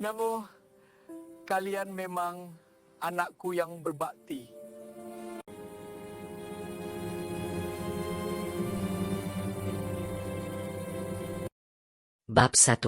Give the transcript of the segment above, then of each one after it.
Namo, kalian memang anakku yang berbakti. Bab 1.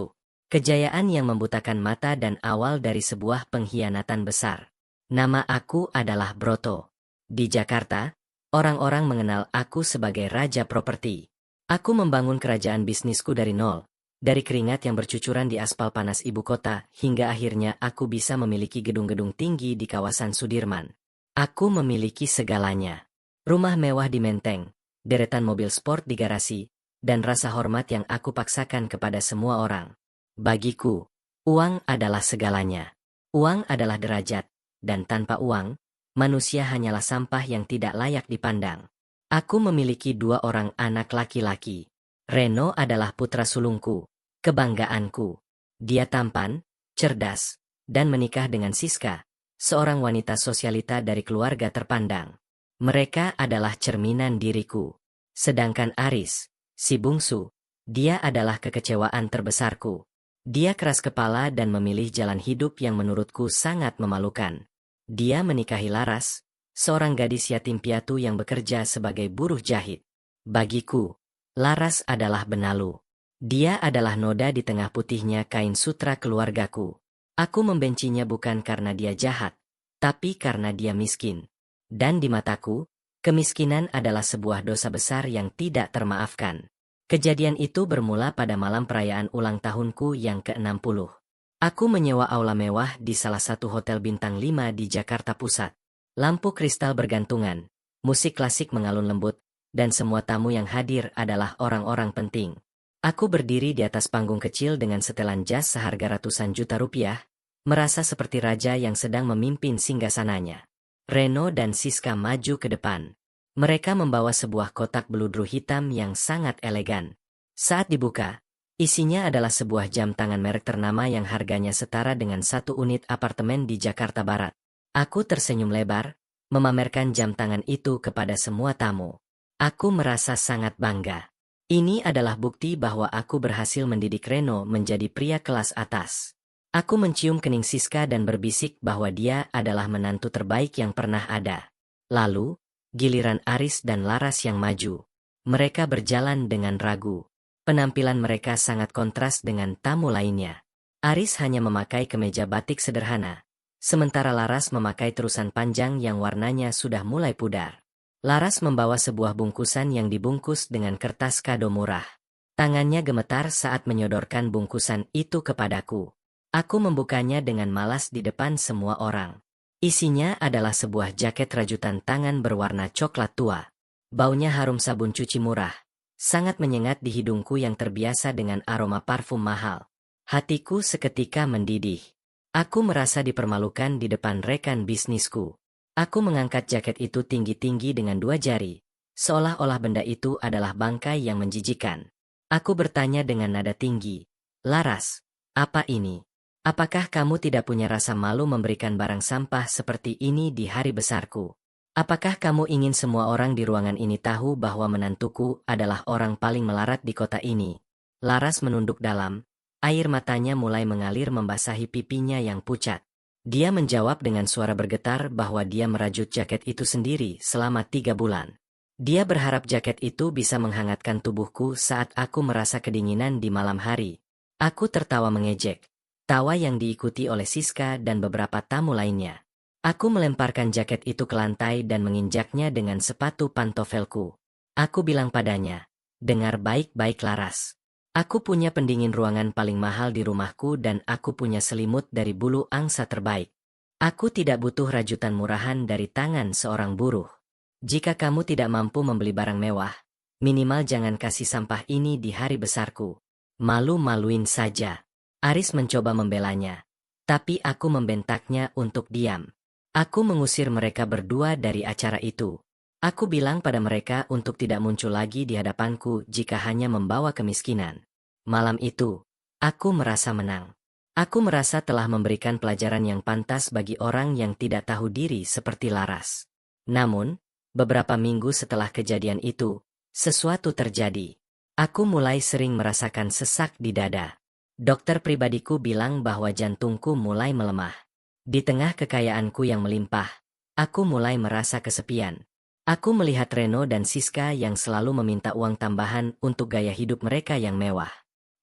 Kejayaan yang membutakan mata dan awal dari sebuah pengkhianatan besar. Nama aku adalah Broto. Di Jakarta, orang-orang mengenal aku sebagai Raja Properti. Aku membangun kerajaan bisnisku dari nol, dari keringat yang bercucuran di aspal panas ibu kota, hingga akhirnya aku bisa memiliki gedung-gedung tinggi di kawasan Sudirman. Aku memiliki segalanya. Rumah mewah di Menteng, deretan mobil sport di garasi, dan rasa hormat yang aku paksakan kepada semua orang. Bagiku, uang adalah segalanya. Uang adalah derajat, dan tanpa uang, manusia hanyalah sampah yang tidak layak dipandang. Aku memiliki 2 orang anak laki-laki. Reno adalah putra sulungku, kebanggaanku. Dia tampan, cerdas, dan menikah dengan Siska, seorang wanita sosialita dari keluarga terpandang. Mereka adalah cerminan diriku. Sedangkan Aris, si bungsu, dia adalah kekecewaan terbesarku. Dia keras kepala dan memilih jalan hidup yang menurutku sangat memalukan. Dia menikahi Laras, seorang gadis yatim piatu yang bekerja sebagai buruh jahit. Bagiku, Laras adalah benalu. Dia adalah noda di tengah putihnya kain sutra keluargaku. Aku membencinya bukan karena dia jahat, tapi karena dia miskin. Dan di mataku, kemiskinan adalah sebuah dosa besar yang tidak termaafkan. Kejadian itu bermula pada malam perayaan ulang tahunku yang ke-60. Aku menyewa aula mewah di salah satu hotel bintang 5 di Jakarta Pusat. Lampu kristal bergantungan, musik klasik mengalun lembut, dan semua tamu yang hadir adalah orang-orang penting. Aku berdiri di atas panggung kecil dengan setelan jas seharga ratusan juta rupiah, merasa seperti raja yang sedang memimpin singgasananya. Reno dan Siska maju ke depan. Mereka membawa sebuah kotak beludru hitam yang sangat elegan. Saat dibuka, isinya adalah sebuah jam tangan merek ternama yang harganya setara dengan 1 unit apartemen di Jakarta Barat. Aku tersenyum lebar, memamerkan jam tangan itu kepada semua tamu. Aku merasa sangat bangga. Ini adalah bukti bahwa aku berhasil mendidik Reno menjadi pria kelas atas. Aku mencium kening Siska dan berbisik bahwa dia adalah menantu terbaik yang pernah ada. Lalu, giliran Aris dan Laras yang maju. Mereka berjalan dengan ragu. Penampilan mereka sangat kontras dengan tamu lainnya. Aris hanya memakai kemeja batik sederhana, sementara Laras memakai terusan panjang yang warnanya sudah mulai pudar. Laras membawa sebuah bungkusan yang dibungkus dengan kertas kado murah. Tangannya gemetar saat menyodorkan bungkusan itu kepadaku. Aku membukanya dengan malas di depan semua orang. Isinya adalah sebuah jaket rajutan tangan berwarna coklat tua. Baunya harum sabun cuci murah. Sangat menyengat di hidungku yang terbiasa dengan aroma parfum mahal. Hatiku seketika mendidih. Aku merasa dipermalukan di depan rekan bisnisku. Aku mengangkat jaket itu tinggi-tinggi dengan 2 jari, seolah-olah benda itu adalah bangkai yang menjijikan. Aku bertanya dengan nada tinggi, "Laras, apa ini? Apakah kamu tidak punya rasa malu memberikan barang sampah seperti ini di hari besarku? Apakah kamu ingin semua orang di ruangan ini tahu bahwa menantuku adalah orang paling melarat di kota ini?" Laras menunduk dalam, air matanya mulai mengalir membasahi pipinya yang pucat. Dia menjawab dengan suara bergetar bahwa dia merajut jaket itu sendiri selama 3 bulan. Dia berharap jaket itu bisa menghangatkan tubuhku saat aku merasa kedinginan di malam hari. Aku tertawa mengejek. Tawa yang diikuti oleh Siska dan beberapa tamu lainnya. Aku melemparkan jaket itu ke lantai dan menginjaknya dengan sepatu pantofelku. Aku bilang padanya, "Dengar baik-baik Laras. Aku punya pendingin ruangan paling mahal di rumahku dan aku punya selimut dari bulu angsa terbaik. Aku tidak butuh rajutan murahan dari tangan seorang buruh. Jika kamu tidak mampu membeli barang mewah, minimal jangan kasih sampah ini di hari besarku. Malu-maluin saja." Aris mencoba membelanya, tapi aku membentaknya untuk diam. Aku mengusir mereka berdua dari acara itu. Aku bilang pada mereka untuk tidak muncul lagi di hadapanku jika hanya membawa kemiskinan. Malam itu, aku merasa menang. Aku merasa telah memberikan pelajaran yang pantas bagi orang yang tidak tahu diri seperti Laras. Namun, beberapa minggu setelah kejadian itu, sesuatu terjadi. Aku mulai sering merasakan sesak di dada. Dokter pribadiku bilang bahwa jantungku mulai melemah. Di tengah kekayaanku yang melimpah, aku mulai merasa kesepian. Aku melihat Reno dan Siska yang selalu meminta uang tambahan untuk gaya hidup mereka yang mewah.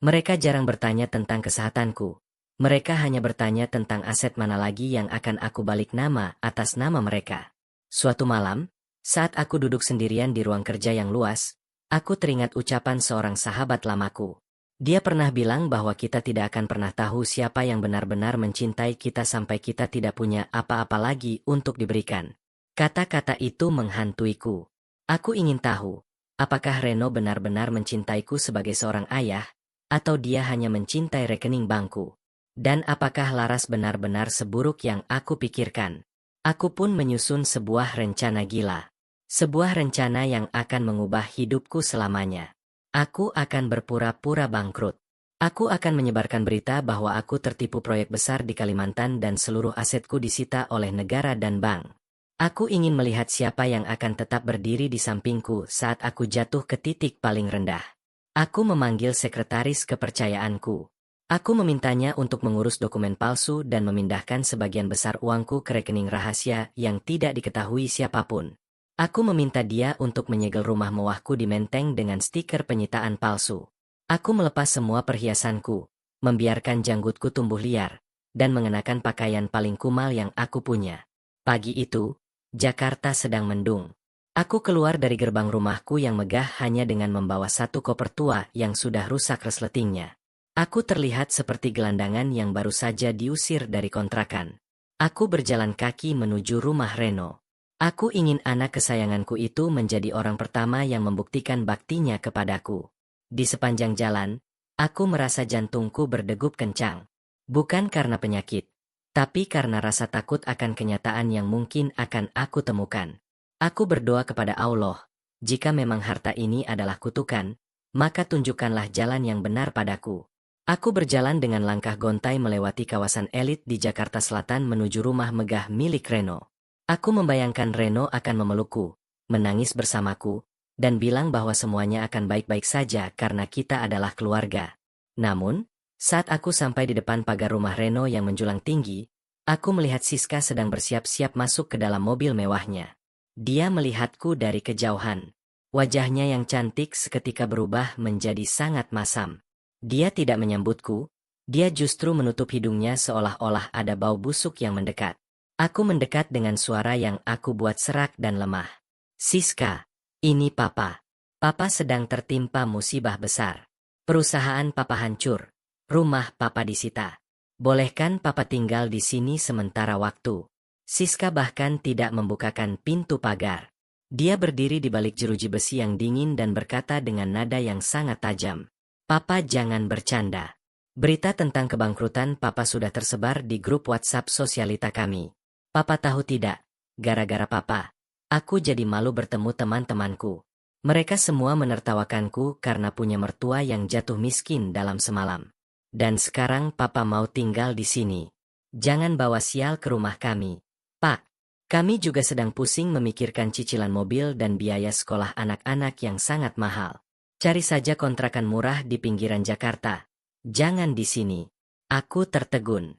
Mereka jarang bertanya tentang kesehatanku. Mereka hanya bertanya tentang aset mana lagi yang akan aku balik nama atas nama mereka. Suatu malam, saat aku duduk sendirian di ruang kerja yang luas, aku teringat ucapan seorang sahabat lamaku. Dia pernah bilang bahwa kita tidak akan pernah tahu siapa yang benar-benar mencintai kita sampai kita tidak punya apa-apa lagi untuk diberikan. Kata-kata itu menghantuiku. Aku ingin tahu, apakah Reno benar-benar mencintaiku sebagai seorang ayah, atau dia hanya mencintai rekening bankku? Dan apakah Laras benar-benar seburuk yang aku pikirkan? Aku pun menyusun sebuah rencana gila. Sebuah rencana yang akan mengubah hidupku selamanya. Aku akan berpura-pura bangkrut. Aku akan menyebarkan berita bahwa aku tertipu proyek besar di Kalimantan dan seluruh asetku disita oleh negara dan bank. Aku ingin melihat siapa yang akan tetap berdiri di sampingku saat aku jatuh ke titik paling rendah. Aku memanggil sekretaris kepercayaanku. Aku memintanya untuk mengurus dokumen palsu dan memindahkan sebagian besar uangku ke rekening rahasia yang tidak diketahui siapapun. Aku meminta dia untuk menyegel rumah mewahku di Menteng dengan stiker penyitaan palsu. Aku melepas semua perhiasanku, membiarkan janggutku tumbuh liar, dan mengenakan pakaian paling kumal yang aku punya. Pagi itu, Jakarta sedang mendung. Aku keluar dari gerbang rumahku yang megah hanya dengan membawa satu koper tua yang sudah rusak resletingnya. Aku terlihat seperti gelandangan yang baru saja diusir dari kontrakan. Aku berjalan kaki menuju rumah Reno. Aku ingin anak kesayanganku itu menjadi orang pertama yang membuktikan baktinya kepadaku. Di sepanjang jalan, aku merasa jantungku berdegup kencang. Bukan karena penyakit, tapi karena rasa takut akan kenyataan yang mungkin akan aku temukan. Aku berdoa kepada Allah, jika memang harta ini adalah kutukan, maka tunjukkanlah jalan yang benar padaku. Aku berjalan dengan langkah gontai melewati kawasan elit di Jakarta Selatan menuju rumah megah milik Reno. Aku membayangkan Reno akan memelukku, menangis bersamaku, dan bilang bahwa semuanya akan baik-baik saja karena kita adalah keluarga. Namun, saat aku sampai di depan pagar rumah Reno yang menjulang tinggi, aku melihat Siska sedang bersiap-siap masuk ke dalam mobil mewahnya. Dia melihatku dari kejauhan. Wajahnya yang cantik seketika berubah menjadi sangat masam. Dia tidak menyambutku, dia justru menutup hidungnya seolah-olah ada bau busuk yang mendekat. Aku mendekat dengan suara yang aku buat serak dan lemah. Siska, ini Papa. Papa sedang tertimpa musibah besar. Perusahaan Papa hancur. Rumah Papa disita. Bolehkan Papa tinggal di sini sementara waktu? Siska bahkan tidak membukakan pintu pagar. Dia berdiri di balik jeruji besi yang dingin dan berkata dengan nada yang sangat tajam. Papa jangan bercanda. Berita tentang kebangkrutan Papa sudah tersebar di grup WhatsApp sosialita kami. Papa tahu tidak, gara-gara Papa, aku jadi malu bertemu teman-temanku. Mereka semua menertawakanku karena punya mertua yang jatuh miskin dalam semalam. Dan sekarang Papa mau tinggal di sini. Jangan bawa sial ke rumah kami. Pak, kami juga sedang pusing memikirkan cicilan mobil dan biaya sekolah anak-anak yang sangat mahal. Cari saja kontrakan murah di pinggiran Jakarta. Jangan di sini. Aku tertegun.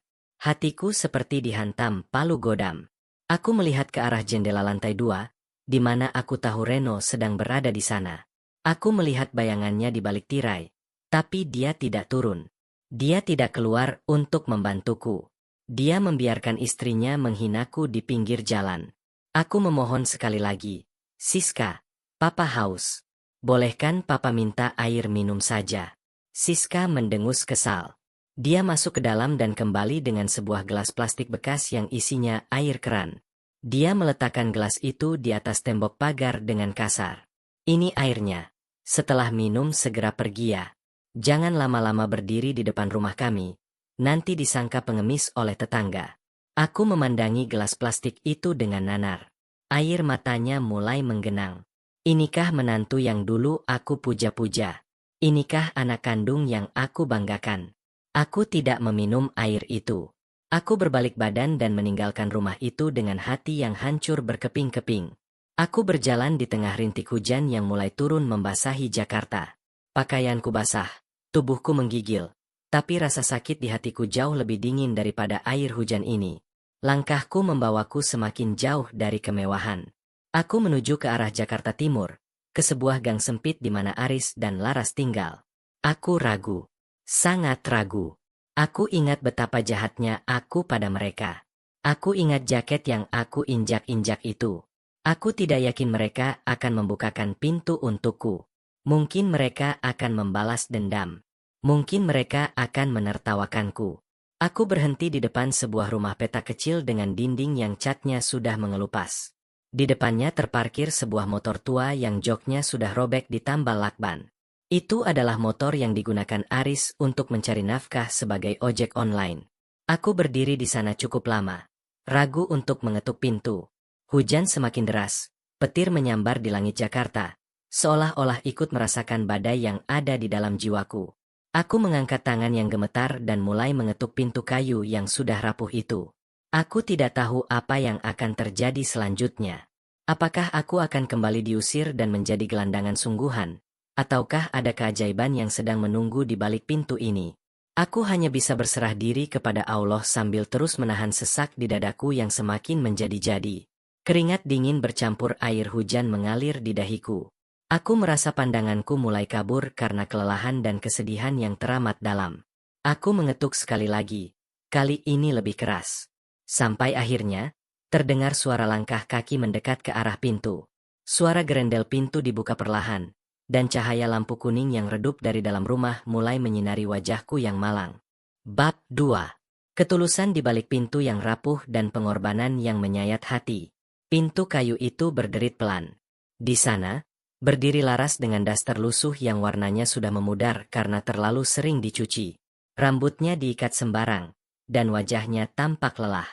Hatiku seperti dihantam palu godam. Aku melihat ke arah jendela lantai 2, di mana aku tahu Reno sedang berada di sana. Aku melihat bayangannya di balik tirai, tapi dia tidak turun. Dia tidak keluar untuk membantuku. Dia membiarkan istrinya menghinaku di pinggir jalan. Aku memohon sekali lagi, Siska, Papa haus. Bolehkan Papa minta air minum saja? Siska mendengus kesal. Dia masuk ke dalam dan kembali dengan sebuah gelas plastik bekas yang isinya air keran. Dia meletakkan gelas itu di atas tembok pagar dengan kasar. Ini airnya. Setelah minum segera pergi ya. Jangan lama-lama berdiri di depan rumah kami. Nanti disangka pengemis oleh tetangga. Aku memandangi gelas plastik itu dengan nanar. Air matanya mulai menggenang. Inikah menantu yang dulu aku puja-puja? Inikah anak kandung yang aku banggakan? Aku tidak meminum air itu. Aku berbalik badan dan meninggalkan rumah itu dengan hati yang hancur berkeping-keping. Aku berjalan di tengah rintik hujan yang mulai turun membasahi Jakarta. Pakaianku basah, tubuhku menggigil. Tapi rasa sakit di hatiku jauh lebih dingin daripada air hujan ini. Langkahku membawaku semakin jauh dari kemewahan. Aku menuju ke arah Jakarta Timur, ke sebuah gang sempit di mana Aris dan Laras tinggal. Aku ragu. Sangat ragu. Aku ingat betapa jahatnya aku pada mereka. Aku ingat jaket yang aku injak-injak itu. Aku tidak yakin mereka akan membukakan pintu untukku. Mungkin mereka akan membalas dendam. Mungkin mereka akan menertawakanku. Aku berhenti di depan sebuah rumah petak kecil dengan dinding yang catnya sudah mengelupas. Di depannya terparkir sebuah motor tua yang joknya sudah robek ditambal lakban. Itu adalah motor yang digunakan Aris untuk mencari nafkah sebagai ojek online. Aku berdiri di sana cukup lama, ragu untuk mengetuk pintu. Hujan semakin deras, petir menyambar di langit Jakarta, seolah-olah ikut merasakan badai yang ada di dalam jiwaku. Aku mengangkat tangan yang gemetar dan mulai mengetuk pintu kayu yang sudah rapuh itu. Aku tidak tahu apa yang akan terjadi selanjutnya. Apakah aku akan kembali diusir dan menjadi gelandangan sungguhan? Ataukah ada keajaiban yang sedang menunggu di balik pintu ini? Aku hanya bisa berserah diri kepada Allah sambil terus menahan sesak di dadaku yang semakin menjadi-jadi. Keringat dingin bercampur air hujan mengalir di dahiku. Aku merasa pandanganku mulai kabur karena kelelahan dan kesedihan yang teramat dalam. Aku mengetuk sekali lagi, kali ini lebih keras. Sampai akhirnya, terdengar suara langkah kaki mendekat ke arah pintu. Suara gerendel pintu dibuka perlahan. Dan cahaya lampu kuning yang redup dari dalam rumah mulai menyinari wajahku yang malang. Bab 2. Ketulusan di balik pintu yang rapuh dan pengorbanan yang menyayat hati. Pintu kayu itu berderit pelan. Di sana, berdiri Laras dengan daster lusuh yang warnanya sudah memudar karena terlalu sering dicuci. Rambutnya diikat sembarang, dan wajahnya tampak lelah.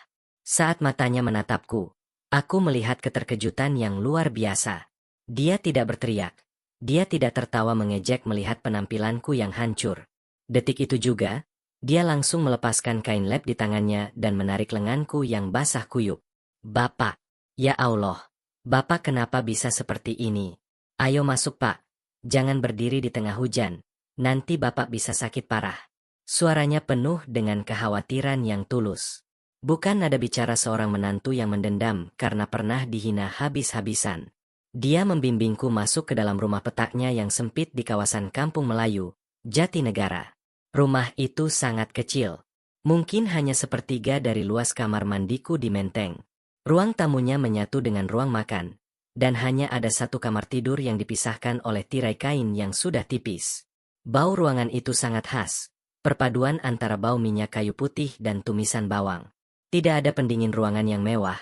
Saat matanya menatapku, aku melihat keterkejutan yang luar biasa. Dia tidak berteriak. Dia tidak tertawa mengejek melihat penampilanku yang hancur. Detik itu juga, dia langsung melepaskan kain lap di tangannya dan menarik lenganku yang basah kuyup. Bapak, ya Allah, Bapak kenapa bisa seperti ini? Ayo masuk Pak, jangan berdiri di tengah hujan, nanti Bapak bisa sakit parah. Suaranya penuh dengan kekhawatiran yang tulus. Bukan nada bicara seorang menantu yang mendendam karena pernah dihina habis-habisan. Dia membimbingku masuk ke dalam rumah petaknya yang sempit di kawasan Kampung Melayu, Jatinegara. Rumah itu sangat kecil. Mungkin hanya sepertiga dari luas kamar mandiku di Menteng. Ruang tamunya menyatu dengan ruang makan. Dan hanya ada satu kamar tidur yang dipisahkan oleh tirai kain yang sudah tipis. Bau ruangan itu sangat khas. Perpaduan antara bau minyak kayu putih dan tumisan bawang. Tidak ada pendingin ruangan yang mewah.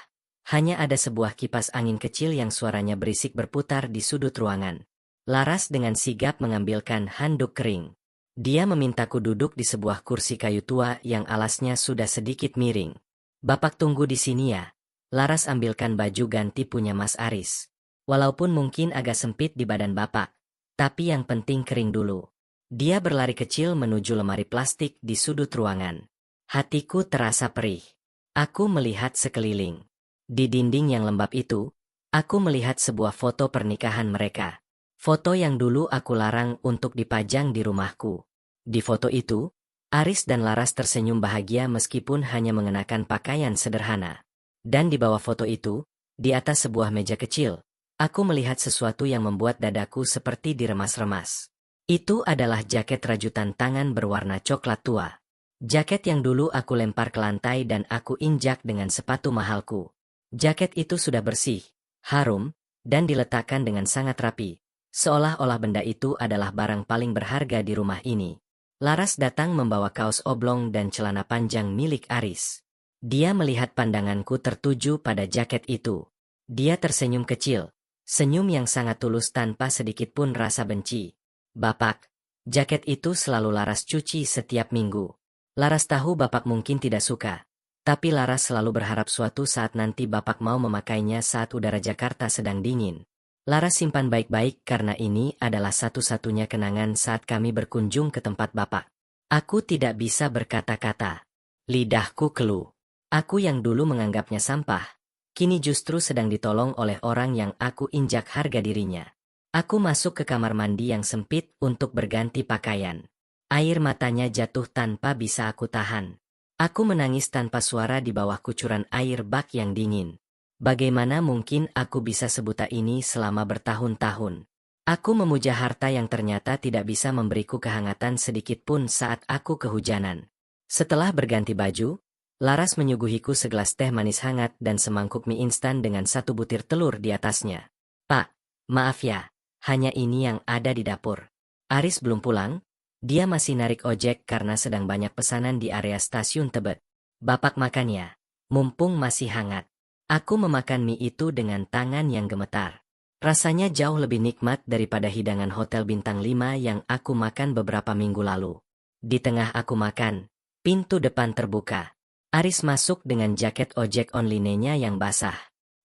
Hanya ada sebuah kipas angin kecil yang suaranya berisik berputar di sudut ruangan. Laras dengan sigap mengambilkan handuk kering. Dia memintaku duduk di sebuah kursi kayu tua yang alasnya sudah sedikit miring. Bapak tunggu di sini ya. Laras ambilkan baju ganti punya Mas Aris. Walaupun mungkin agak sempit di badan Bapak, tapi yang penting kering dulu. Dia berlari kecil menuju lemari plastik di sudut ruangan. Hatiku terasa perih. Aku melihat sekeliling. Di dinding yang lembab itu, aku melihat sebuah foto pernikahan mereka. Foto yang dulu aku larang untuk dipajang di rumahku. Di foto itu, Aris dan Laras tersenyum bahagia meskipun hanya mengenakan pakaian sederhana. Dan di bawah foto itu, di atas sebuah meja kecil, aku melihat sesuatu yang membuat dadaku seperti diremas-remas. Itu adalah jaket rajutan tangan berwarna coklat tua. Jaket yang dulu aku lempar ke lantai dan aku injak dengan sepatu mahalku. Jaket itu sudah bersih, harum, dan diletakkan dengan sangat rapi, seolah-olah benda itu adalah barang paling berharga di rumah ini. Laras datang membawa kaos oblong dan celana panjang milik Aris. Dia melihat pandanganku tertuju pada jaket itu. Dia tersenyum kecil, senyum yang sangat tulus tanpa sedikit pun rasa benci. Bapak, jaket itu selalu Laras cuci setiap minggu. Laras tahu Bapak mungkin tidak suka. Tapi Laras selalu berharap suatu saat nanti Bapak mau memakainya saat udara Jakarta sedang dingin. Laras simpan baik-baik karena ini adalah satu-satunya kenangan saat kami berkunjung ke tempat Bapak. Aku tidak bisa berkata-kata. Lidahku keluh. Aku yang dulu menganggapnya sampah, kini justru sedang ditolong oleh orang yang aku injak harga dirinya. Aku masuk ke kamar mandi yang sempit untuk berganti pakaian. Air matanya jatuh tanpa bisa aku tahan. Aku menangis tanpa suara di bawah kucuran air bak yang dingin. Bagaimana mungkin aku bisa sebuta ini selama bertahun-tahun? Aku memuja harta yang ternyata tidak bisa memberiku kehangatan sedikit pun saat aku kehujanan. Setelah berganti baju, Laras menyuguhiku segelas teh manis hangat dan semangkuk mie instan dengan satu butir telur di atasnya. Pak, maaf ya, hanya ini yang ada di dapur. Aris belum pulang? Dia masih narik ojek karena sedang banyak pesanan di area stasiun Tebet. Bapak makan ya, mumpung masih hangat. Aku memakan mie itu dengan tangan yang gemetar. Rasanya jauh lebih nikmat daripada hidangan hotel bintang 5 yang aku makan beberapa minggu lalu. Di tengah aku makan, pintu depan terbuka. Aris masuk dengan jaket ojek online-nya yang basah.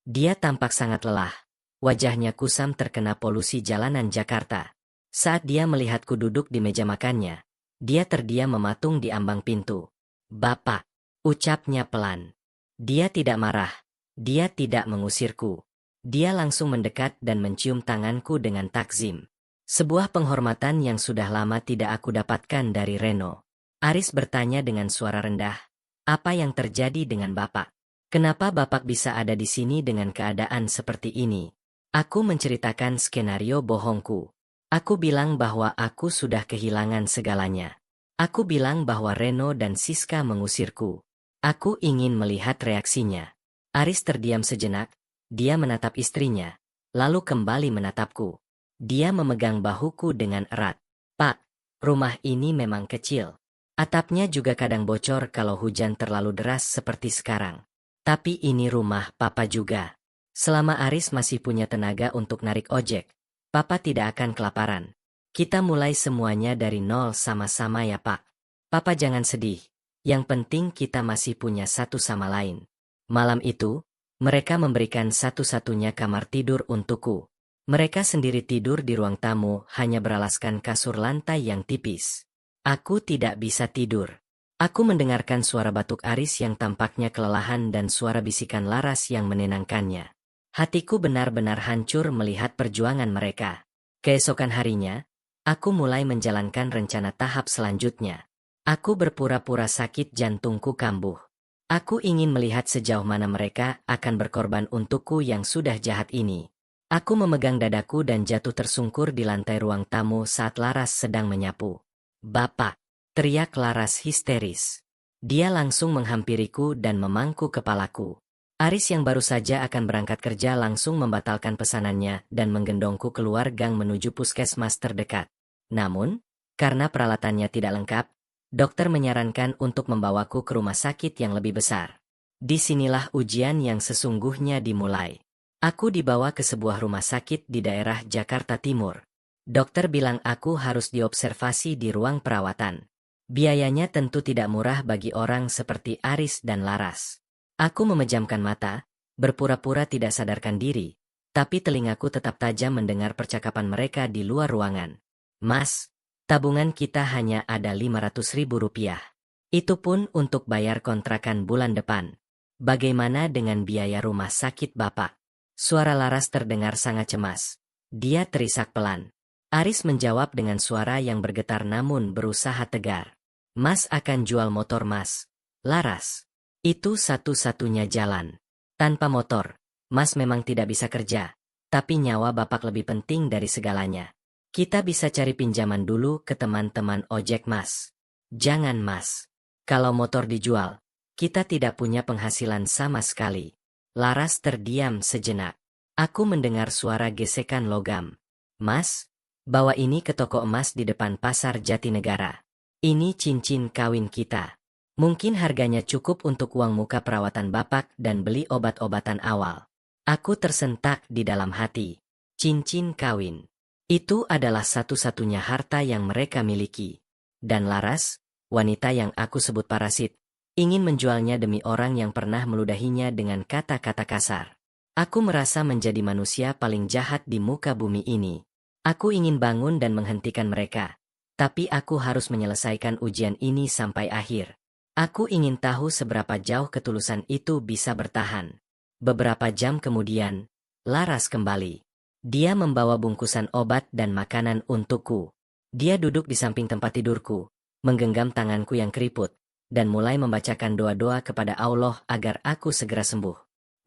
Dia tampak sangat lelah. Wajahnya kusam terkena polusi jalanan Jakarta. Saat dia melihatku duduk di meja makannya, dia terdiam mematung di ambang pintu. Bapak, ucapnya pelan. Dia tidak marah. Dia tidak mengusirku. Dia langsung mendekat dan mencium tanganku dengan takzim. Sebuah penghormatan yang sudah lama tidak aku dapatkan dari Reno. Aris bertanya dengan suara rendah, apa yang terjadi dengan Bapak? Kenapa Bapak bisa ada di sini dengan keadaan seperti ini? Aku menceritakan skenario bohongku. Aku bilang bahwa aku sudah kehilangan segalanya. Aku bilang bahwa Reno dan Siska mengusirku. Aku ingin melihat reaksinya. Aris terdiam sejenak, dia menatap istrinya, lalu kembali menatapku. Dia memegang bahuku dengan erat. Pak, rumah ini memang kecil. Atapnya juga kadang bocor kalau hujan terlalu deras seperti sekarang. Tapi ini rumah Papa juga. Selama Aris masih punya tenaga untuk narik ojek, Papa tidak akan kelaparan. Kita mulai semuanya dari nol sama-sama ya Pak. Papa jangan sedih. Yang penting kita masih punya satu sama lain. Malam itu, mereka memberikan satu-satunya kamar tidur untukku. Mereka sendiri tidur di ruang tamu hanya beralaskan kasur lantai yang tipis. Aku tidak bisa tidur. Aku mendengarkan suara batuk Aris yang tampaknya kelelahan dan suara bisikan Laras yang menenangkannya. Hatiku benar-benar hancur melihat perjuangan mereka. Keesokan harinya, aku mulai menjalankan rencana tahap selanjutnya. Aku berpura-pura sakit jantungku kambuh. Aku ingin melihat sejauh mana mereka akan berkorban untukku yang sudah jahat ini. Aku memegang dadaku dan jatuh tersungkur di lantai ruang tamu saat Laras sedang menyapu. Bapak, teriak Laras histeris. Dia langsung menghampiriku dan memangku kepalaku. Aris yang baru saja akan berangkat kerja langsung membatalkan pesanannya dan menggendongku keluar gang menuju puskesmas terdekat. Namun, karena peralatannya tidak lengkap, dokter menyarankan untuk membawaku ke rumah sakit yang lebih besar. Disinilah ujian yang sesungguhnya dimulai. Aku dibawa ke sebuah rumah sakit di daerah Jakarta Timur. Dokter bilang aku harus diobservasi di ruang perawatan. Biayanya tentu tidak murah bagi orang seperti Aris dan Laras. Aku memejamkan mata, berpura-pura tidak sadarkan diri, tapi telingaku tetap tajam mendengar percakapan mereka di luar ruangan. Mas, tabungan kita hanya ada 500.000 rupiah. Itu pun untuk bayar kontrakan bulan depan. Bagaimana dengan biaya rumah sakit Bapak? Suara Laras terdengar sangat cemas. Dia terisak pelan. Aris menjawab dengan suara yang bergetar namun berusaha tegar. Mas akan jual motor Mas. Laras. Itu satu-satunya jalan. Tanpa motor, Mas memang tidak bisa kerja. Tapi nyawa Bapak lebih penting dari segalanya. Kita bisa cari pinjaman dulu ke teman-teman ojek Mas. Jangan Mas. Kalau motor dijual, kita tidak punya penghasilan sama sekali. Laras terdiam sejenak. Aku mendengar suara gesekan logam. Mas, bawa ini ke toko emas di depan pasar Jatinegara. Ini cincin kawin kita. Mungkin harganya cukup untuk uang muka perawatan Bapak dan beli obat-obatan awal. Aku tersentak di dalam hati. Cincin kawin. Itu adalah satu-satunya harta yang mereka miliki. Dan Laras, wanita yang aku sebut parasit, ingin menjualnya demi orang yang pernah meludahinya dengan kata-kata kasar. Aku merasa menjadi manusia paling jahat di muka bumi ini. Aku ingin bangun dan menghentikan mereka. Tapi aku harus menyelesaikan ujian ini sampai akhir. Aku ingin tahu seberapa jauh ketulusan itu bisa bertahan. Beberapa jam kemudian, Laras kembali. Dia membawa bungkusan obat dan makanan untukku. Dia duduk di samping tempat tidurku, menggenggam tanganku yang keriput, dan mulai membacakan doa-doa kepada Allah agar aku segera sembuh.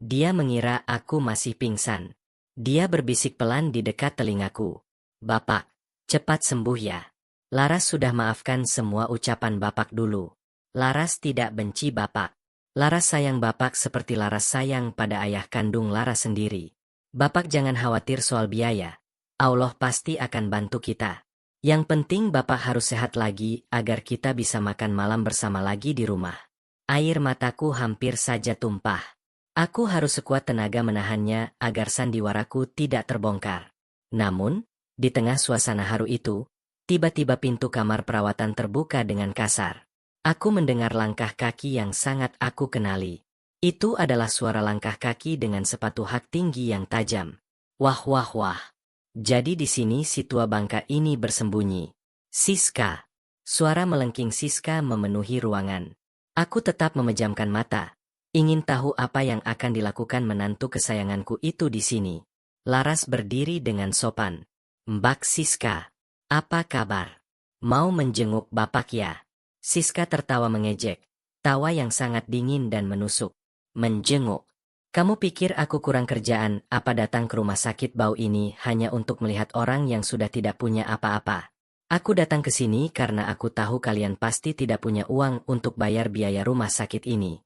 Dia mengira aku masih pingsan. Dia berbisik pelan di dekat telingaku. "Bapak, cepat sembuh ya." Laras sudah maafkan semua ucapan Bapak dulu. Laras tidak benci Bapak. Laras sayang Bapak seperti Laras sayang pada ayah kandung Laras sendiri. Bapak jangan khawatir soal biaya. Allah pasti akan bantu kita. Yang penting Bapak harus sehat lagi agar kita bisa makan malam bersama lagi di rumah. Air mataku hampir saja tumpah. Aku harus sekuat tenaga menahannya agar sandiwaraku tidak terbongkar. Namun, di tengah suasana haru itu, tiba-tiba pintu kamar perawatan terbuka dengan kasar. Aku mendengar langkah kaki yang sangat aku kenali. Itu adalah suara langkah kaki dengan sepatu hak tinggi yang tajam. Wah wah wah. Jadi di sini si tua bangka ini bersembunyi. Siska. Suara melengking Siska memenuhi ruangan. Aku tetap memejamkan mata. Ingin tahu apa yang akan dilakukan menantu kesayanganku itu di sini. Laras berdiri dengan sopan. "Mbak Siska, apa kabar? Mau menjenguk Bapak ya?" Siska tertawa mengejek. Tawa yang sangat dingin dan menusuk. "Menjenguk? Kamu pikir aku kurang kerjaan apa datang ke rumah sakit bau ini hanya untuk melihat orang yang sudah tidak punya apa-apa? Aku datang ke sini karena aku tahu kalian pasti tidak punya uang untuk bayar biaya rumah sakit ini.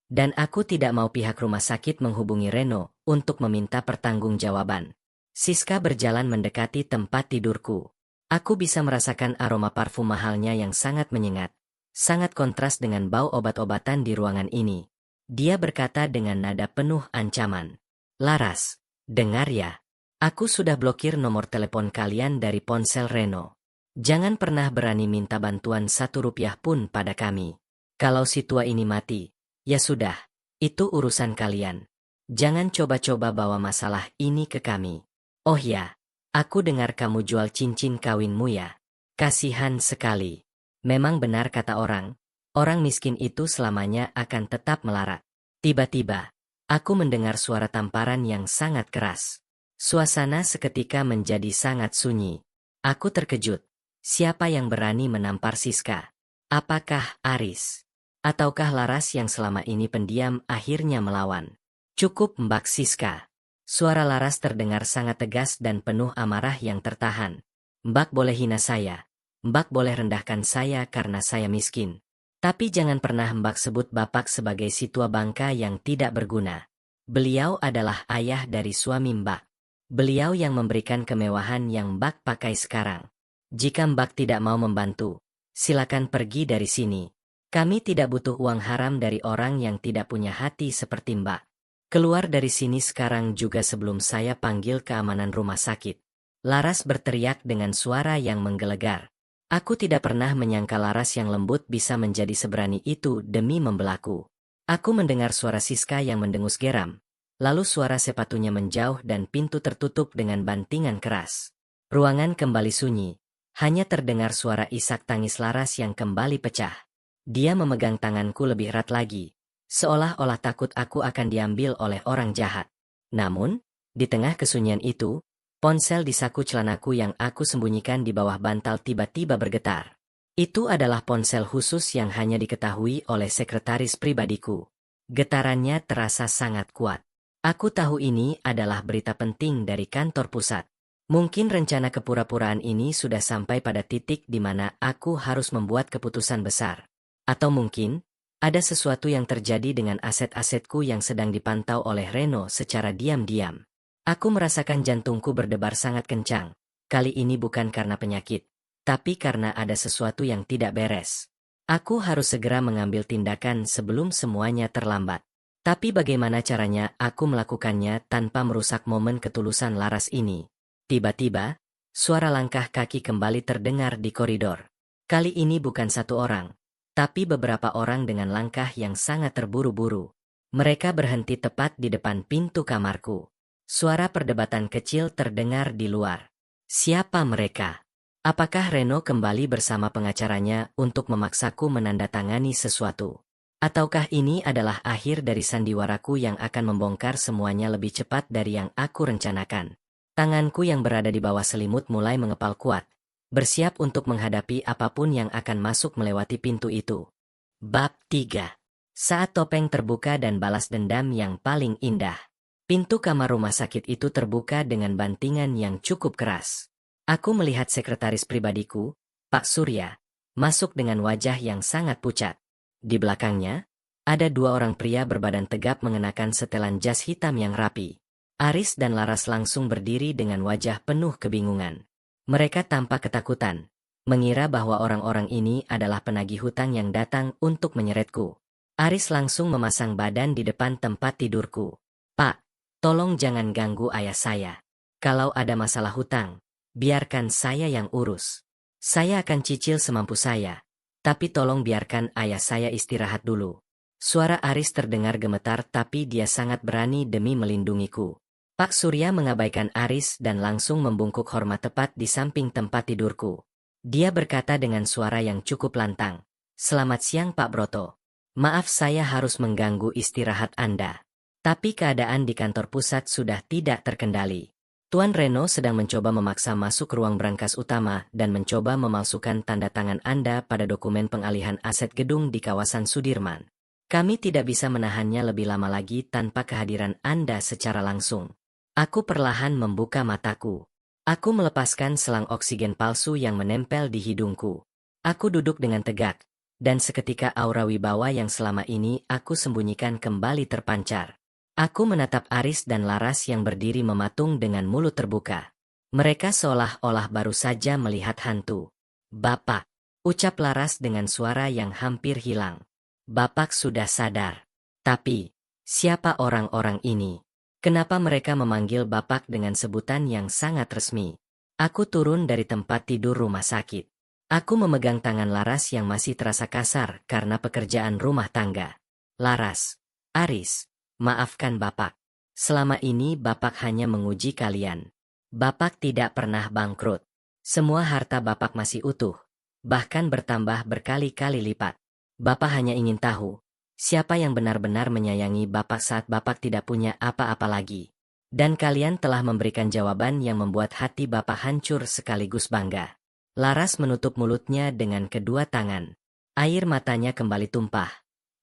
Dan aku tidak mau pihak rumah sakit menghubungi Reno untuk meminta pertanggungjawaban." Siska berjalan mendekati tempat tidurku. Aku bisa merasakan aroma parfum mahalnya yang sangat menyengat. Sangat kontras dengan bau obat-obatan di ruangan ini. Dia berkata dengan nada penuh ancaman. "Laras, dengar ya. Aku sudah blokir nomor telepon kalian dari ponsel Reno. Jangan pernah berani minta bantuan 1 rupiah pun pada kami. Kalau si tua ini mati, ya sudah, itu urusan kalian. Jangan coba-coba bawa masalah ini ke kami. Oh ya, aku dengar kamu jual cincin kawinmu ya. Kasihan sekali. Memang benar kata orang miskin itu selamanya akan tetap melarat." Tiba-tiba, aku mendengar suara tamparan yang sangat keras. Suasana seketika menjadi sangat sunyi. Aku terkejut. Siapa yang berani menampar Siska? Apakah Aris? Ataukah Laras yang selama ini pendiam akhirnya melawan? "Cukup Mbak Siska." Suara Laras terdengar sangat tegas dan penuh amarah yang tertahan. "Mbak boleh hina saya. Mbak boleh rendahkan saya karena saya miskin. Tapi jangan pernah Mbak sebut Bapak sebagai si tua bangka yang tidak berguna. Beliau adalah ayah dari suami Mbak. Beliau yang memberikan kemewahan yang Mbak pakai sekarang. Jika Mbak tidak mau membantu, silakan pergi dari sini. Kami tidak butuh uang haram dari orang yang tidak punya hati seperti Mbak. Keluar dari sini sekarang juga sebelum saya panggil keamanan rumah sakit." Laras berteriak dengan suara yang menggelegar. Aku tidak pernah menyangka Laras yang lembut bisa menjadi seberani itu demi membelaku. Aku mendengar suara Siska yang mendengus geram. Lalu suara sepatunya menjauh dan pintu tertutup dengan bantingan keras. Ruangan kembali sunyi. Hanya terdengar suara isak tangis Laras yang kembali pecah. Dia memegang tanganku lebih erat lagi, seolah-olah takut aku akan diambil oleh orang jahat. Namun, di tengah kesunyian itu, ponsel di saku celanaku yang aku sembunyikan di bawah bantal tiba-tiba bergetar. Itu adalah ponsel khusus yang hanya diketahui oleh sekretaris pribadiku. Getarannya terasa sangat kuat. Aku tahu ini adalah berita penting dari kantor pusat. Mungkin rencana kepura-puraan ini sudah sampai pada titik di mana aku harus membuat keputusan besar. Atau mungkin, ada sesuatu yang terjadi dengan aset-asetku yang sedang dipantau oleh Reno secara diam-diam. Aku merasakan jantungku berdebar sangat kencang. Kali ini bukan karena penyakit, tapi karena ada sesuatu yang tidak beres. Aku harus segera mengambil tindakan sebelum semuanya terlambat. Tapi bagaimana caranya aku melakukannya tanpa merusak momen ketulusan Laras ini? Tiba-tiba, suara langkah kaki kembali terdengar di koridor. Kali ini bukan satu orang, tapi beberapa orang dengan langkah yang sangat terburu-buru. Mereka berhenti tepat di depan pintu kamarku. Suara perdebatan kecil terdengar di luar. Siapa mereka? Apakah Reno kembali bersama pengacaranya untuk memaksaku menandatangani sesuatu? Ataukah ini adalah akhir dari sandiwaraku yang akan membongkar semuanya lebih cepat dari yang aku rencanakan? Tanganku yang berada di bawah selimut mulai mengepal kuat. bersiap untuk menghadapi apapun yang akan masuk melewati pintu itu. Bab 3. Saat topeng terbuka dan balas dendam yang paling indah. Pintu kamar rumah sakit itu terbuka dengan bantingan yang cukup keras. Aku melihat sekretaris pribadiku, Pak Surya, masuk dengan wajah yang sangat pucat. Di belakangnya, ada dua orang pria berbadan tegap mengenakan setelan jas hitam yang rapi. Aris dan Laras langsung berdiri dengan wajah penuh kebingungan. Mereka tampak ketakutan, mengira bahwa orang-orang ini adalah penagih hutang yang datang untuk menyeretku. Aris langsung memasang badan di depan tempat tidurku. Pak, tolong jangan ganggu ayah saya. Kalau ada masalah hutang, biarkan saya yang urus. Saya akan cicil semampu saya. Tapi tolong biarkan ayah saya istirahat dulu. Suara Aris terdengar gemetar tapi dia sangat berani demi melindungiku. Pak Surya mengabaikan Aris dan langsung membungkuk hormat tepat di samping tempat tidurku. Dia berkata dengan suara yang cukup lantang, "Selamat siang Pak Broto. Maaf saya harus mengganggu istirahat Anda. Tapi keadaan di kantor pusat sudah tidak terkendali. Tuan Reno sedang mencoba memaksa masuk ruang brankas utama dan mencoba memalsukan tanda tangan Anda pada dokumen pengalihan aset gedung di kawasan Sudirman. Kami tidak bisa menahannya lebih lama lagi tanpa kehadiran Anda secara langsung." Aku perlahan membuka mataku. Aku melepaskan selang oksigen palsu yang menempel di hidungku. Aku duduk dengan tegak, dan seketika aura wibawa yang selama ini aku sembunyikan kembali terpancar. Aku menatap Aris dan Laras yang berdiri mematung dengan mulut terbuka. Mereka seolah-olah baru saja melihat hantu. "Bapak," ucap Laras dengan suara yang hampir hilang. "Bapak sudah sadar. Tapi, siapa orang-orang ini? Kenapa mereka memanggil Bapak dengan sebutan yang sangat resmi?" Aku turun dari tempat tidur rumah sakit. Aku memegang tangan Laras yang masih terasa kasar karena pekerjaan rumah tangga. "Laras, Aris, maafkan Bapak. Selama ini Bapak hanya menguji kalian. Bapak tidak pernah bangkrut. Semua harta Bapak masih utuh, bahkan bertambah berkali-kali lipat. Bapak hanya ingin tahu, siapa yang benar-benar menyayangi Bapak saat Bapak tidak punya apa-apa lagi. Dan kalian telah memberikan jawaban yang membuat hati Bapak hancur sekaligus bangga." Laras menutup mulutnya dengan kedua tangan. Air matanya kembali tumpah.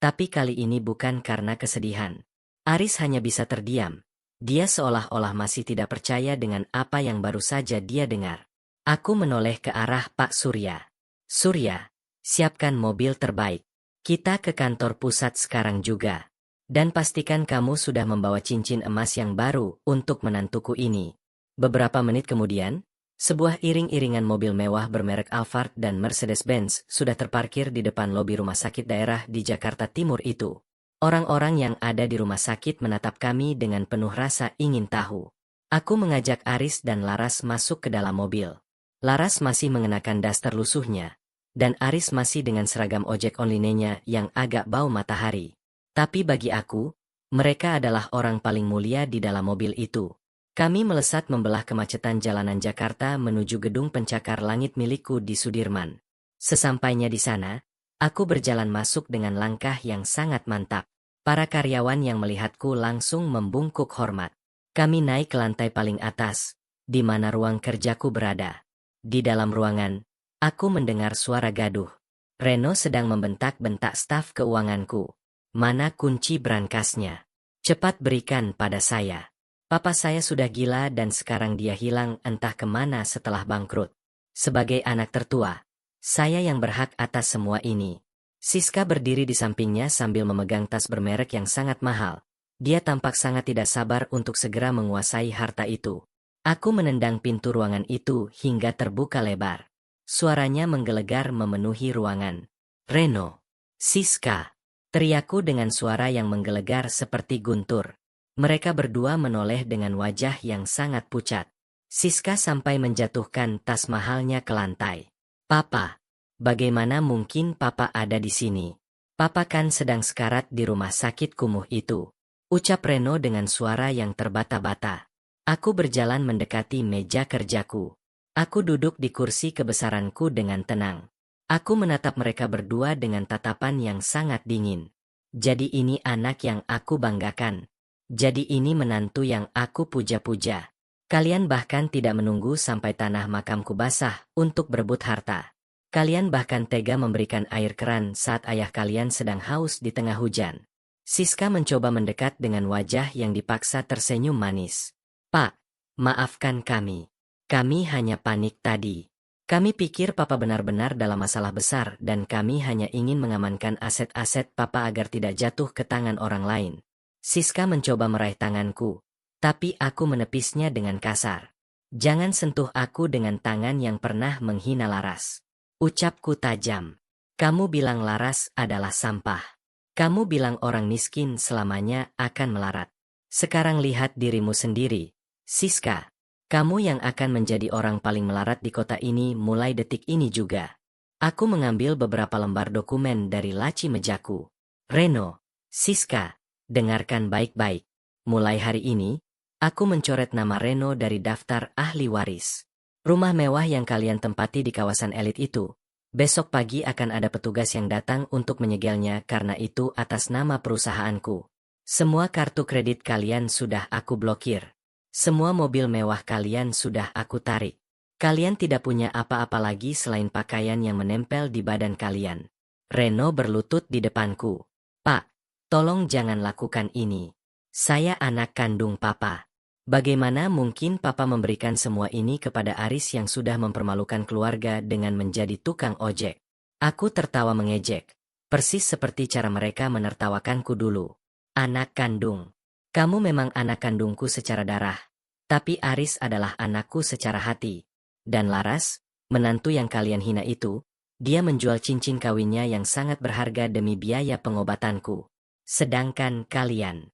Tapi kali ini bukan karena kesedihan. Aris hanya bisa terdiam. Dia seolah-olah masih tidak percaya dengan apa yang baru saja dia dengar. Aku menoleh ke arah Pak Surya. "Surya, siapkan mobil terbaik. Kita ke kantor pusat sekarang juga. Dan pastikan kamu sudah membawa cincin emas yang baru untuk menantuku ini." Beberapa menit kemudian, sebuah iring-iringan mobil mewah bermerek Alphard dan Mercedes-Benz sudah terparkir di depan lobi rumah sakit daerah di Jakarta Timur itu. Orang-orang yang ada di rumah sakit menatap kami dengan penuh rasa ingin tahu. Aku mengajak Aris dan Laras masuk ke dalam mobil. Laras masih mengenakan daster lusuhnya, dan Aris masih dengan seragam ojek online-nya yang agak bau matahari. Tapi bagi aku, mereka adalah orang paling mulia di dalam mobil itu. Kami melesat membelah kemacetan jalanan Jakarta menuju gedung pencakar langit milikku di Sudirman. Sesampainya di sana, aku berjalan masuk dengan langkah yang sangat mantap. Para karyawan yang melihatku langsung membungkuk hormat. Kami naik ke lantai paling atas, di mana ruang kerjaku berada. Di dalam ruangan, aku mendengar suara gaduh. Reno sedang membentak-bentak staf keuanganku. "Mana kunci brankasnya? Cepat berikan pada saya. Papa saya sudah gila dan sekarang dia hilang entah kemana setelah bangkrut. Sebagai anak tertua, saya yang berhak atas semua ini." Siska berdiri di sampingnya sambil memegang tas bermerek yang sangat mahal. Dia tampak sangat tidak sabar untuk segera menguasai harta itu. Aku menendang pintu ruangan itu hingga terbuka lebar. Suaranya menggelegar memenuhi ruangan. "Reno! Siska!" teriakku dengan suara yang menggelegar seperti guntur. Mereka berdua menoleh dengan wajah yang sangat pucat. Siska sampai menjatuhkan tas mahalnya ke lantai. "Papa, bagaimana mungkin Papa ada di sini? Papa kan sedang sekarat di rumah sakit kumuh itu," ucap Reno dengan suara yang terbata-bata. Aku berjalan mendekati meja kerjaku. Aku duduk di kursi kebesaranku dengan tenang. Aku menatap mereka berdua dengan tatapan yang sangat dingin. Jadi ini anak yang aku banggakan. Jadi ini menantu yang aku puja-puja. Kalian bahkan tidak menunggu sampai tanah makamku basah untuk berebut harta. Kalian bahkan tega memberikan air keran saat ayah kalian sedang haus di tengah hujan. Siska mencoba mendekat dengan wajah yang dipaksa tersenyum manis. Pak, maafkan kami. Kami hanya panik tadi. Kami pikir Papa benar-benar dalam masalah besar dan kami hanya ingin mengamankan aset-aset Papa agar tidak jatuh ke tangan orang lain. Siska mencoba meraih tanganku, tapi aku menepisnya dengan kasar. Jangan sentuh aku dengan tangan yang pernah menghina Laras. Ucapku tajam. Kamu bilang Laras adalah sampah. Kamu bilang orang miskin selamanya akan melarat. Sekarang lihat dirimu sendiri, Siska. Kamu yang akan menjadi orang paling melarat di kota ini mulai detik ini juga. Aku mengambil beberapa lembar dokumen dari laci mejaku. Reno, Siska, dengarkan baik-baik. Mulai hari ini, aku mencoret nama Reno dari daftar ahli waris. Rumah mewah yang kalian tempati di kawasan elit itu, besok pagi akan ada petugas yang datang untuk menyegelnya karena itu atas nama perusahaanku. Semua kartu kredit kalian sudah aku blokir. Semua mobil mewah kalian sudah aku tarik. Kalian tidak punya apa-apa lagi selain pakaian yang menempel di badan kalian. Reno berlutut di depanku. Pak, tolong jangan lakukan ini. Saya anak kandung Papa. Bagaimana mungkin Papa memberikan semua ini kepada Aris yang sudah mempermalukan keluarga dengan menjadi tukang ojek? Aku tertawa mengejek. Persis seperti cara mereka menertawakanku dulu. Anak kandung. Kamu memang anak kandungku secara darah, tapi Aris adalah anakku secara hati. Dan Laras, menantu yang kalian hina itu, dia menjual cincin kawinnya yang sangat berharga demi biaya pengobatanku. Sedangkan kalian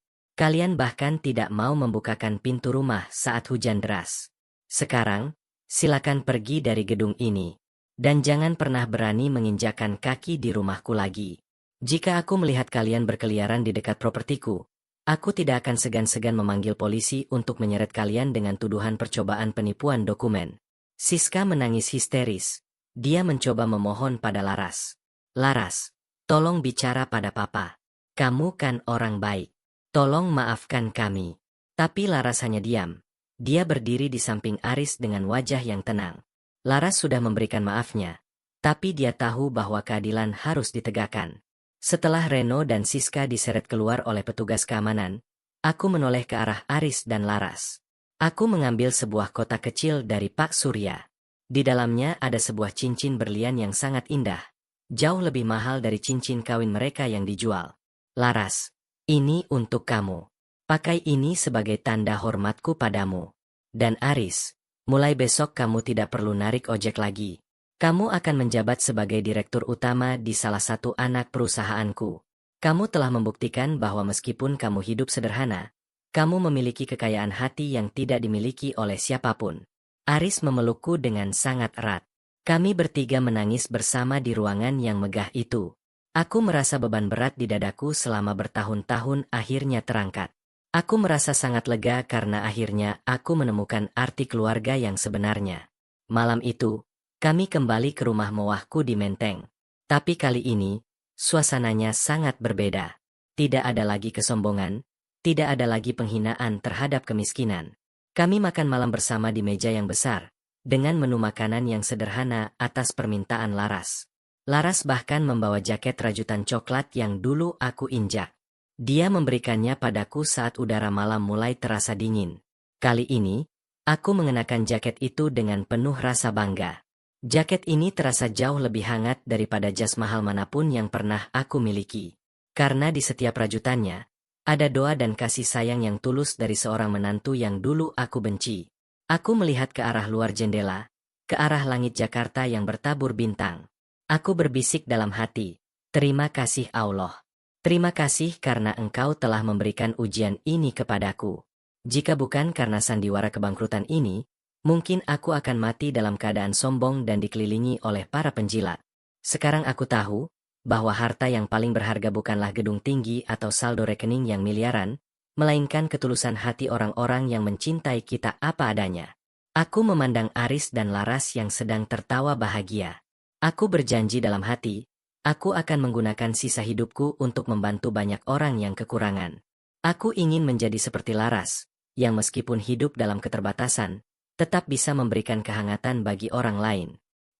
bahkan tidak mau membukakan pintu rumah saat hujan deras. Sekarang, silakan pergi dari gedung ini. Dan jangan pernah berani menginjakan kaki di rumahku lagi. Jika aku melihat kalian berkeliaran di dekat propertiku, aku tidak akan segan-segan memanggil polisi untuk menyeret kalian dengan tuduhan percobaan penipuan dokumen. Siska menangis histeris. Dia mencoba memohon pada Laras. Laras, tolong bicara pada Papa. Kamu kan orang baik. Tolong maafkan kami. Tapi Laras hanya diam. Dia berdiri di samping Aris dengan wajah yang tenang. Laras sudah memberikan maafnya. Tapi dia tahu bahwa keadilan harus ditegakkan. Setelah Reno dan Siska diseret keluar oleh petugas keamanan, aku menoleh ke arah Aris dan Laras. Aku mengambil sebuah kotak kecil dari Pak Surya. Di dalamnya ada sebuah cincin berlian yang sangat indah, jauh lebih mahal dari cincin kawin mereka yang dijual. Laras, ini untuk kamu. Pakai ini sebagai tanda hormatku padamu. Dan Aris, mulai besok kamu tidak perlu narik ojek lagi. Kamu akan menjabat sebagai direktur utama di salah satu anak perusahaanku. Kamu telah membuktikan bahwa meskipun kamu hidup sederhana, kamu memiliki kekayaan hati yang tidak dimiliki oleh siapapun. Aris memelukku dengan sangat erat. Kami bertiga menangis bersama di ruangan yang megah itu. Aku merasa beban berat di dadaku selama bertahun-tahun akhirnya terangkat. Aku merasa sangat lega karena akhirnya aku menemukan arti keluarga yang sebenarnya. Malam itu, kami kembali ke rumah mewahku di Menteng. Tapi kali ini, suasananya sangat berbeda. Tidak ada lagi kesombongan, tidak ada lagi penghinaan terhadap kemiskinan. Kami makan malam bersama di meja yang besar, dengan menu makanan yang sederhana atas permintaan Laras. Laras bahkan membawa jaket rajutan coklat yang dulu aku injak. Dia memberikannya padaku saat udara malam mulai terasa dingin. Kali ini, aku mengenakan jaket itu dengan penuh rasa bangga. Jaket ini terasa jauh lebih hangat daripada jas mahal manapun yang pernah aku miliki. Karena di setiap rajutannya, ada doa dan kasih sayang yang tulus dari seorang menantu yang dulu aku benci. Aku melihat ke arah luar jendela, ke arah langit Jakarta yang bertabur bintang. Aku berbisik dalam hati, terima kasih Allah. Terima kasih karena Engkau telah memberikan ujian ini kepadaku. Jika bukan karena sandiwara kebangkrutan ini, mungkin aku akan mati dalam keadaan sombong dan dikelilingi oleh para penjilat. Sekarang aku tahu bahwa harta yang paling berharga bukanlah gedung tinggi atau saldo rekening yang miliaran, melainkan ketulusan hati orang-orang yang mencintai kita apa adanya. Aku memandang Aris dan Laras yang sedang tertawa bahagia. Aku berjanji dalam hati, aku akan menggunakan sisa hidupku untuk membantu banyak orang yang kekurangan. Aku ingin menjadi seperti Laras, yang meskipun hidup dalam keterbatasan, tetap bisa memberikan kehangatan bagi orang lain.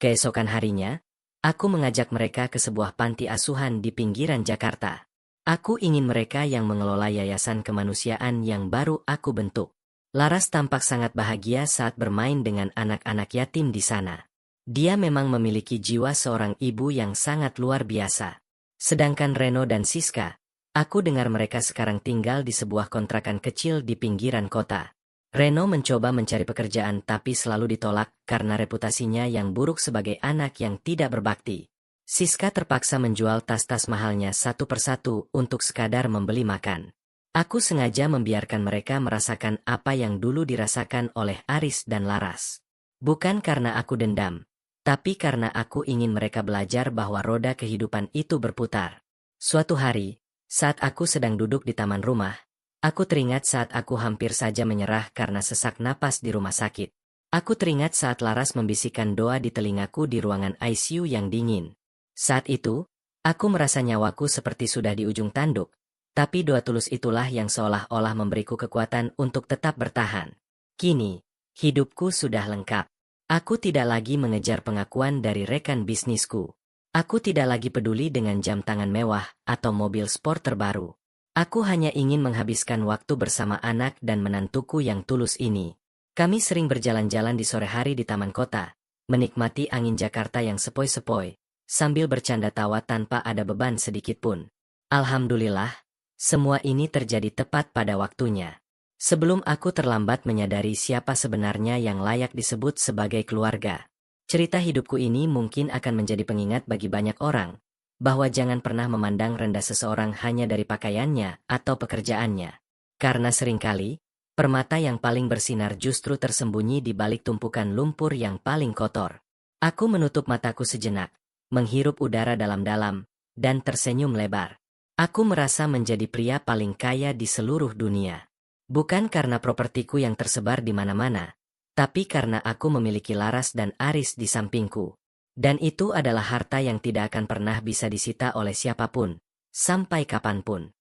Keesokan harinya, aku mengajak mereka ke sebuah panti asuhan di pinggiran Jakarta. Aku ingin mereka yang mengelola yayasan kemanusiaan yang baru aku bentuk. Laras tampak sangat bahagia saat bermain dengan anak-anak yatim di sana. Dia memang memiliki jiwa seorang ibu yang sangat luar biasa. Sedangkan Reno dan Siska, aku dengar mereka sekarang tinggal di sebuah kontrakan kecil di pinggiran kota. Reno mencoba mencari pekerjaan tapi selalu ditolak karena reputasinya yang buruk sebagai anak yang tidak berbakti. Siska terpaksa menjual tas-tas mahalnya satu persatu untuk sekadar membeli makan. Aku sengaja membiarkan mereka merasakan apa yang dulu dirasakan oleh Aris dan Laras. Bukan karena aku dendam, tapi karena aku ingin mereka belajar bahwa roda kehidupan itu berputar. Suatu hari, saat aku sedang duduk di taman rumah, aku teringat saat aku hampir saja menyerah karena sesak napas di rumah sakit. Aku teringat saat Laras membisikkan doa di telingaku di ruangan ICU yang dingin. Saat itu, aku merasa nyawaku seperti sudah di ujung tanduk, tapi doa tulus itulah yang seolah-olah memberiku kekuatan untuk tetap bertahan. Kini, hidupku sudah lengkap. Aku tidak lagi mengejar pengakuan dari rekan bisnisku. Aku tidak lagi peduli dengan jam tangan mewah atau mobil sport terbaru. Aku hanya ingin menghabiskan waktu bersama anak dan menantuku yang tulus ini. Kami sering berjalan-jalan di sore hari di taman kota, menikmati angin Jakarta yang sepoi-sepoi, sambil bercanda tawa tanpa ada beban sedikitpun. Alhamdulillah, semua ini terjadi tepat pada waktunya. Sebelum aku terlambat menyadari siapa sebenarnya yang layak disebut sebagai keluarga. Cerita hidupku ini mungkin akan menjadi pengingat bagi banyak orang, bahwa jangan pernah memandang rendah seseorang hanya dari pakaiannya atau pekerjaannya. Karena seringkali, permata yang paling bersinar justru tersembunyi di balik tumpukan lumpur yang paling kotor. Aku menutup mataku sejenak, menghirup udara dalam-dalam, dan tersenyum lebar. Aku merasa menjadi pria paling kaya di seluruh dunia. Bukan karena propertiku yang tersebar di mana-mana, tapi karena aku memiliki Laras dan Aris di sampingku. Dan itu adalah harta yang tidak akan pernah bisa disita oleh siapapun, sampai kapanpun.